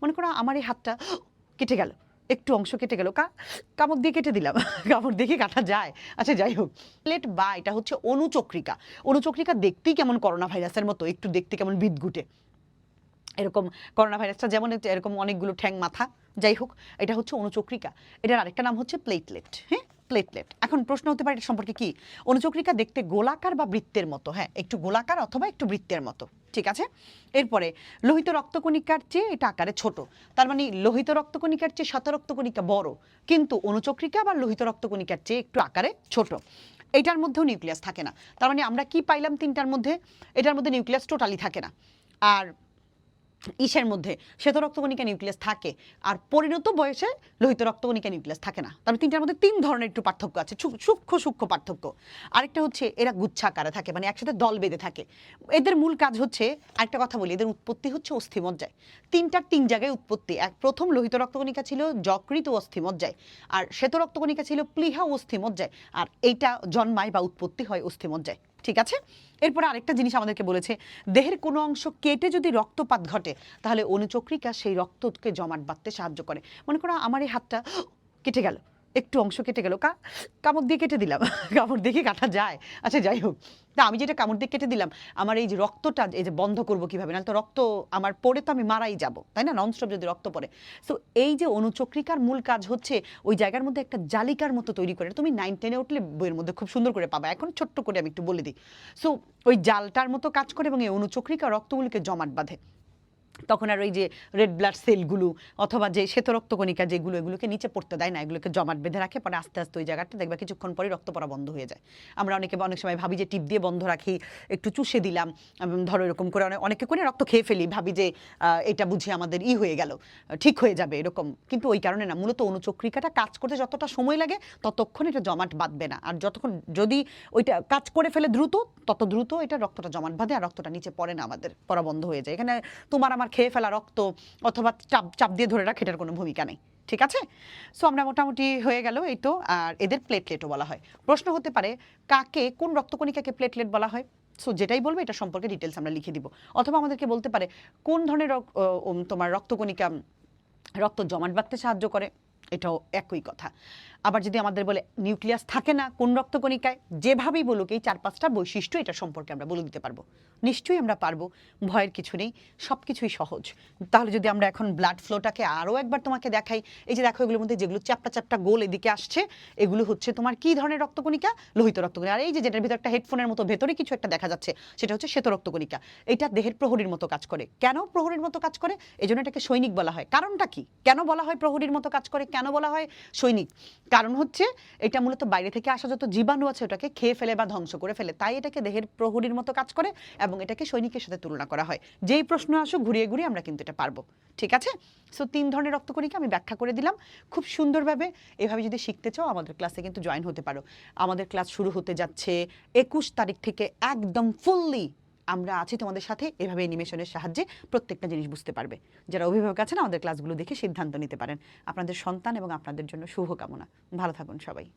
মনে করো আমার এই হাতটা কেটে গেল, একটু অংশ কেটে গেল, কামড় দিয়ে কেটে দিলাম কামড় দিয়ে কি কাটা যায়? আচ্ছা যাই হোক, প্লেট বা এটা হচ্ছে অনুচক্রিকা। অনুচক্রিকা দেখতেই কেমন করোনা ভাইরাসের মতো, একটু দেখতে কেমন বিদঘুটে এরকম। করোনা ভাইরাসটা যেমন এরকম অনেকগুলো ঠ্যাং মাথা, যাই হোক এটা হচ্ছে অনুচক্রিকা। এটার আরেকটা নাম হচ্ছে প্লেটলেট। হ্যাঁ, প্লেটলেট। এখন প্রশ্ন হতে পারে এটা সম্পর্কে কি? অনুচক্রিকা দেখতে গোলাকার বা বৃত্তের মতো, হ্যাঁ একটু গোলাকার অথবা একটু বৃত্তের মতো, ঠিক আছে। এরপরে লোহিত রক্তকণিকার চেয়ে এটা আকারে ছোট, তার মানে লোহিত রক্তকণিকার চেয়ে শ্বেত রক্তকণিকা বড়, কিন্তু অনুচক্রিকা বা লোহিত রক্তকণিকার চেয়ে একটু আকারে ছোট। এটার মধ্যেও নিউক্লিয়াস থাকে না, তার মানে আমরা কি পাইলাম তিনটার মধ্যে? এটার মধ্যে নিউক্লিয়াস টোটালি থাকে না, আর ইসের মধ্যে শ্বেত রক্তকণিকা নিউক্লিয়াস থাকে, আর পরিণত বয়সে লোহিত রক্তকণিকা নিউক্লিয়াস থাকে না। তাহলে তিনটার মধ্যে তিন ধরনের একটু পার্থক্য আছে, সূক্ষ্ম সূক্ষ্ম পার্থক্য। আরেকটা হচ্ছে এরা গুচ্ছাকারে থাকে, মানে একসাথে দল বেঁধে থাকে। এদের মূল কাজ হচ্ছে, আরেকটা কথা বলি, এদের উৎপত্তি হচ্ছে অস্থিমজ্জায়। তিনটার তিন জায়গায় উৎপত্তি। প্রথম লোহিত রক্তকণিকা ছিল যকৃত ও অস্থিমজ্জায়, আর শ্বেত রক্তকণিকা ছিল প্লীহা ও অস্থিমজ্জায়, আর এইটা জন্মায় বা উৎপত্তি হয় অস্থিমজ্জায়, ঠিক আছে। এরপর আরেকটা জিনিস আমাদেরকে বলেছে, দেহের কোনো অংশ কেটে যদি রক্তপাত ঘটে তাহলে অনুচক্রিকা সেই রক্তকে জমাট বাঁধতে সাহায্য করে। মনে করো আমার এই হাতটা কেটে গেল, একটু অংশ কেটে গেল, কামড় দিয়ে কেটে দিলাম কামড় দিয়ে কি কাটা যায়? আচ্ছা যাই হোক, তা আমি যেটা কামড় দিয়ে কেটে দিলাম, আমার এই যে রক্তটা এই যে বন্ধ করবো কিভাবে? নাহলে তো রক্ত আমার পড়ে তো আমি মারাই যাব, তাই না, ননস্টপ যদি রক্ত পড়ে। সো এই যে অনুচক্রিকার মূল কাজ হচ্ছে ওই জায়গার মধ্যে একটা জালিকার মতো তৈরি করে। তুমি 9-10-এ উঠলে বইয়ের মধ্যে খুব সুন্দর করে পাবা, এখন ছোট্ট করে আমি একটু বলে দিই। সো ওই জালটার মতো কাজ করে এবং এই অনুচক্রিকা রক্তগুলোকে জমাট বাঁধে। তখন আর ওই যে রেড ব্লাড সেলগুলো অথবা যে শ্বেত রক্তকণিকা যেগুলো, এগুলোকে নিচে পড়তে দেয় না, এগুলোকে জমাট বেঁধে রাখে। পরে আস্তে আস্তে ওই জায়গাটা দেখবা কিছুক্ষণ পরে রক্ত পড়া বন্ধ হয়ে যায়। আমরা অনেক সময় ভাবি যে টিপ দিয়ে বন্ধ রাখি, একটু চুষে দিলাম, ধরো এরকম করে অনেকে করে রক্ত খেয়ে ফেলি, ভাবি যে এটা বুঝি আমাদের হয়ে গেল, ঠিক হয়ে যাবে এরকম। কিন্তু ওই কারণে না, মূলত অনুচক্রিকাটা কাজ করতে যতটা সময় লাগে ততক্ষণ এটা জমাট বাঁধবে না, আর যতক্ষণ যদি ওইটা কাজ করে ফেলে দ্রুত, তত দ্রুত এটা রক্তটা জমাট বাঁধে আর রক্তটা নিচে পড়ে না, আমাদের পড়া বন্ধ হয়ে যায়। এখানে তোমার আমার খেয়ে ফেলা রক্ত অথবা চাপ দিয়ে ধরে রাখা এটার কোনো ভূমিকা নেই, ঠিক আছে। সো আমরা মোটামুটি হয়ে গেল এই তো। আর এদের প্লেটলেটও বলা হয়। প্রশ্ন হতে পারে কাকে, কোন রক্তকণিকাকে প্লেটলেট বলা হয়? সো যেটাই বলবে এটা সম্পর্কে ডিটেলস আমরা লিখে দিব। অথবা আমাদেরকে বলতে পারে কোন ধরনের তোমার রক্তকণিকা রক্ত জমাট বাঁধতে সাহায্য করে, এটাও একই কথা। আবার যদি আমাদের বলে নিউক্লিয়াস থাকে না কোন রক্তকণিকায়, যেভাবেই বলুক এই 4-5টা বৈশিষ্ট্য এটা সম্পর্কে আমরা বলে দিতে পারবো। নিশ্চয়ই আমরা পারবো, ভয়ের কিছু নেই, সব কিছুই সহজ। তাহলে যদি আমরা এখন ব্লাড ফ্লোটাকে আরও একবার তোমাকে দেখাই, এই যে দেখো এগুলোর মধ্যে যেগুলো চ্যাপটা চ্যাপটা গোল এদিকে আসছে, এগুলো হচ্ছে তোমার কি ধরনের রক্তকণিকা? লোহিত রক্তকণিকা। আর এই যে যেটার ভিতরে একটা হেডফোনের মতো ভেতরে কিছু একটা দেখা যাচ্ছে, সেটা হচ্ছে শ্বেত রক্তকণিকা। এটা দেহের প্রহরীর মতো কাজ করে। কেন প্রহরীর মতো কাজ করে? এই জন্য এটাকে সৈনিক বলা হয়। কারণটা কি, কেন বলা হয় প্রহরীর মতো কাজ করে, কেন বলা হয় সৈনিক? কারণ হচ্ছে এটা মূলত বাইরে থেকে আসা যত জীবাণু আছে ওটাকে খেয়ে ফেলে বা ধ্বংস করে ফেলে, তাই এটাকে দেহের প্রহরীর মতো কাজ করে এবং এটাকে সৈনিকের সাথে তুলনা করা হয়। যেই প্রশ্ন আসুক ঘুরিয়ে ঘুরিয়ে আমরা কিন্তু এটা পারবো, ঠিক আছে। সো 3 ধরনের রক্তকণিকা আমি ব্যাখ্যা করে দিলাম খুব সুন্দরভাবে। এভাবে যদি শিখতে চাও আমাদের ক্লাসে কিন্তু জয়েন হতে পারো। আমাদের ক্লাস শুরু হতে যাচ্ছে 21 তারিখ থেকে, একদম ফুললি আমরা আছি তোমাদের সাথে। এভাবে অ্যানিমেশনের সাহায্যে প্রত্যেকটা জিনিস বুঝতে পারবে। যারা অভিভাবক আছেন আমাদের ক্লাসগুলো দেখে সিদ্ধান্ত নিতে পারেন। আপনাদের সন্তান এবং আপনাদের জন্য শুভকামনা। ভালো থাকুন সবাই।